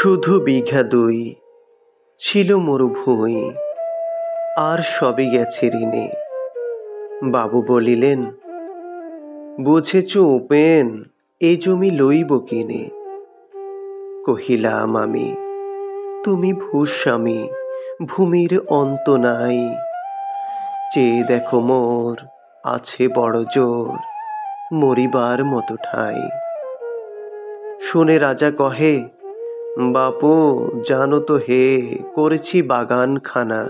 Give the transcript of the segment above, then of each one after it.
শুধু বিঘা দুই ছিল মরুভূমি, আর সবই গেছে ঋণে। বাবু বলিলেন, বুঝেছ উপেন, এ জমি লইব কিনে। কহিলাম আমি, তুমি ভূস্বামী, ভূমির অন্ত নাই। চেয়ে দেখো মোর আছে বড় জোর, মরিবার মতো ঠাই। শুনে রাজা কহে, বাপু জানো তো হে, করেছি বাগানখানা।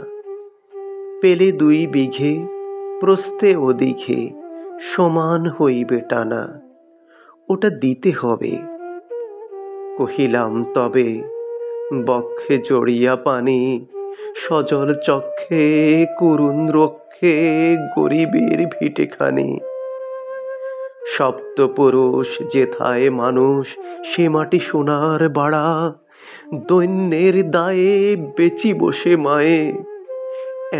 পেলে 2 বিঘে, প্রস্থে ওদিঘে সমান হইবে টানা, ওটা দিতে হবে। কহিলাম তবে, বক্ষে জড়িয়া পানি, সজল চক্ষে করুণ রক্ষে গরিবের ভিটেখানি। সপ্তপুরুষ যেথায় মানুষ, সে মাটি সোনার বাড়া। দৈন্যের দায়ে বেচি বসে মায়ে,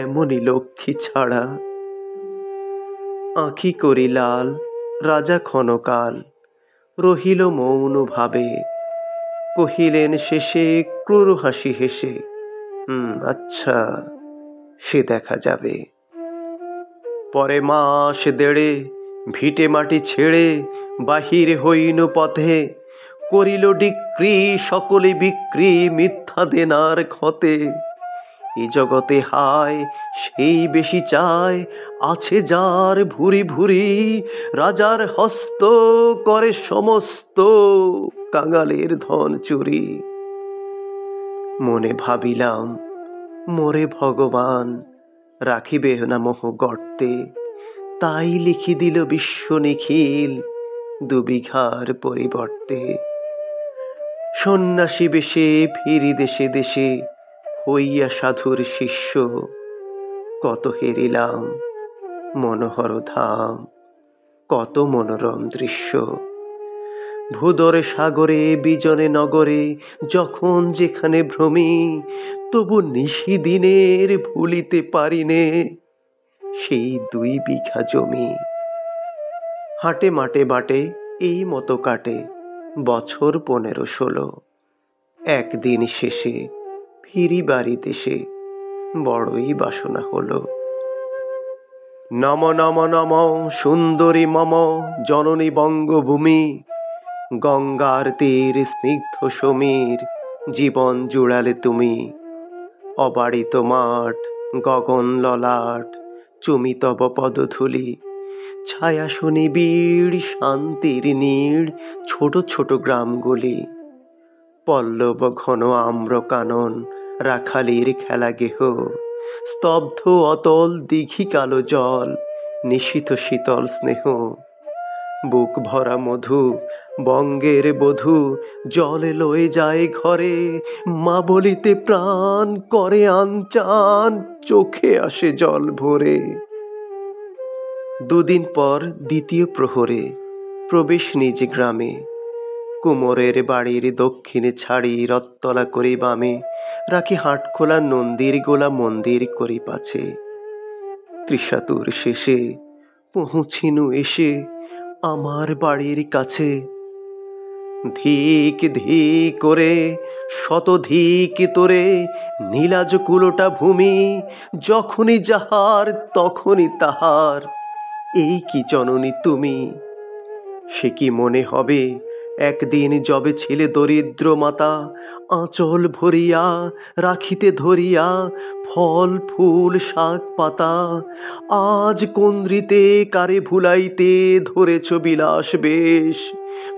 এমনই লক্ষ্মী ছাড়া। আঁখি করি লাল, রাজা ক্ষণকাল রহিল মৌন ভাবে। কহিলেন শেষে ক্রূর হাসি হেসে, আচ্ছা, সে দেখা যাবে। পরে মাস দেড়ে ভিটে মাটি ছেড়ে বাহির হইন পথে। করিল ডিক্রি সকলে বিক্রি, মিথ্যা দেনার ক্ষতে। এ জগতে হায় সেই বেশি চায়, আছে যার ভুরি ভুরি। রাজার হস্ত করে সমস্ত, কাঙালের ধন চুরি। মনে ভাবিলাম, মোরে ভগবান রাখিবে না মোহ গর্তে। তাই লিখি দিল বিশ্ব নিখিল 2 বিঘার পরিবর্তে। সন্ন্যাসী বেশে ফিরি দেশে দেশে, হইয়া সাধুর শিষ্য। কত হেরিলাম মনোহর ধাম, কত মনোরম দৃশ্য। ভূদরে সাগরে বিজনে নগরে যখন যেখানে ভ্রমি, তবু নিশিদিনের ভুলিতে পারিনে সেই 2 বিঘা জমি। হাটে মাটে বাটে এই মতো কাটে বছর 15-16। একদিন শেষে ফিরি বাড়ি দেশে, বড়ই বাসনা হলো। নম নম নম সুন্দরী মম জননী বঙ্গভূমি। গঙ্গার তীর স্নিগ্ধ সমীর, জীবন জুড়ালে তুমি। অবারিত মাঠ, গগন ললাট, চুমি তব পদধূলি। ছায়া সুনিবিড়, শান্তির নীড়, ছোট ছোট গ্রামগুলি। পল্লব ঘন আম্র কানন, রাখালির খেলা গেহ। স্তব্ধ অতল দিঘি কালো জল, নিশীথ শীতল স্নেহ। বুক ভরা মধু, বঙ্গের বধূ, জলে লয়ে যায় ঘরে। মা বলিতে প্রাণ করে আনচান, চোখে আসে জল ভরে। 2 দিন পর দ্বিতীয় প্রহরে প্রবেশ নিজ গ্রামে। কুমোরের বাড়ির দক্ষিণে ছাড়ি রত্তলা করি বামে। রাখি হাটখোলা নন্দীর গোলা মন্দির করি পাছে। ত্রিশাতুর শেষে পৌঁছিনু এসে আমার বাড়ির কাছে। ধিক ধিক করে শতধিক তোরে, নীলাজ কুলোটা ভূমি। যখনই যাহার তখনই তাহার, এই কি জননী তুমি। সে কি মনে হবে একদিন যবে ছিলে দরিদ্র মাতা, আঁচল ভরিয়া রাখিতে ধরিয়া ফল ফুল শাক পাতা। আজ কন্দ্রিতে কারে ভুলাইতে ধরেছ বিলাস বেশ।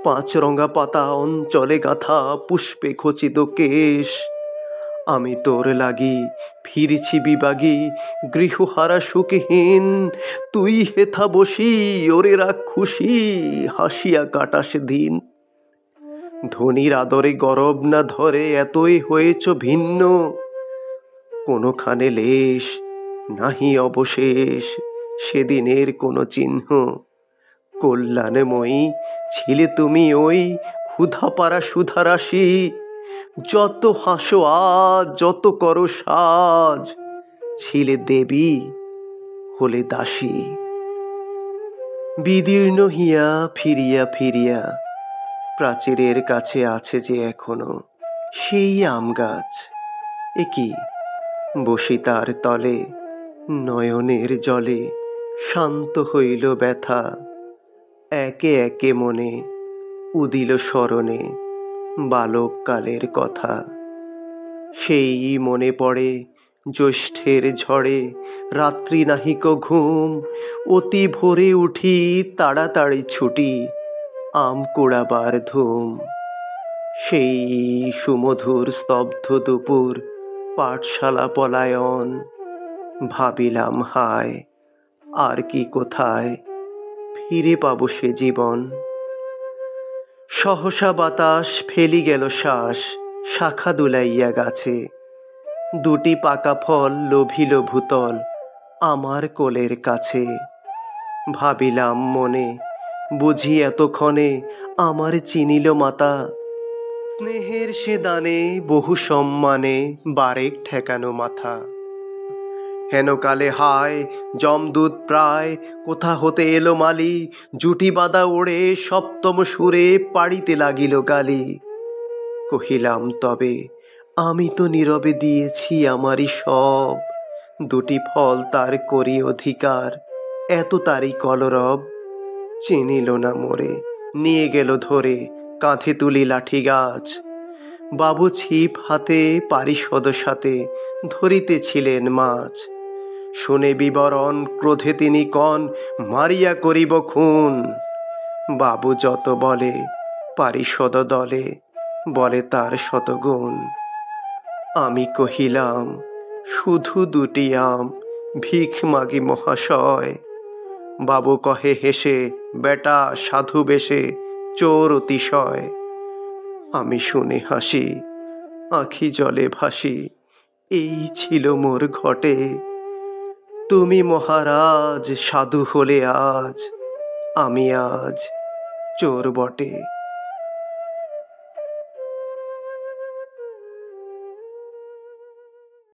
5 রঙা পাতা অঞ্চলে গাথা, পুষ্পে খচিত কেশ। আমি তোর লাগি ফিরেছি বিবাগী, গৃহহারা সুখহীন। তুই হেথা বসি ওরে রাক্ষুসী, হাসিয়া কাটাস দিন। ধনীর আদরে গরব না ধরে এতই হয়েছ ভিন্ন। কোনোখানে লেশ নাহি অবশেষ, সেদিনের কোনো চিহ্ন। কল্যাণময়ী ছিলে তুমি ওই ক্ষুধাপারা সুধারাশি। যত হাসো আজ, যত করো সাজ, ছিলে দেবী হলে দাসী। বিদীর্ণ হিয়া ফিরিয়া ফিরিয়া প্রাচীরের কাছে আছে যে এখনো সেই আম গাছ, এ কি বসি তার তলে, নয়নের জলে শান্ত হইল ব্যথা, একে একে মনে উদিল স্মরণে বালককালের কথা। সেই মনে পড়ে জ্যৈষ্ঠের ঝড়ে রাত্রি নাহিক ঘুম, অতি ভোরে উঠি তাড়াতাড়ি ছুটি আম কুড়াবার ধুম। সেই সুমধুর স্তব্ধ দুপুর পাঠশালা পলায়ন, ভাবিলাম হায় আর কি কোথায় ফিরে পাবো সে জীবন। সহসা বাতাস ফেলি গেল শ্বাস শাখা দুলাইয়া গাছে, দুটি পাকা ফল লোভিল ভূতল আমার কোলের কাছে। ভাবিলাম মনে, বুঝি এতক্ষণে আমার চিনিল মাতা, স্নেহের সে দানে বহু সম্মানে বারেক ঠেকানো মাথা। হেনকালে হায় যমদূত প্রায় কোথা হতে এলো মালি, জুটি বাঁধা ওড়ে সপ্তম সুরে পাড়িতে লাগিল গালি। কহিলাম তবে আমি তো নীরবে দিয়েছি আমারই সব, দুটি ফল তার করি অধিকার, এত তারই কলরব। চিনিল না মোরে, নিয়ে গেল ধরে কাঁধে তুলি লাঠি গাছ। বাবু ছিপ হাতে পারিষদ সাথে ধরিতেছিলেন মাছ। শুনে বিবরণ ক্রোধে তিনি কন, মারিয়া করিব খুন। বাবু যত বলে পারিষদ দলে বলে তার শতগুণ। আমি কহিলাম শুধু দুটি আম ভিখ মাগি মহাশয়। বাবু কহে হেসে, বেটা সাধু বেশে চোর অতিশয়। আমি শুনে হাসি, আঁখি জলে ভাসি, এই ছিল মোর ঘটে। তুমি মহারাজ সাধু হলে আজ, আমি আজ চোর বটে।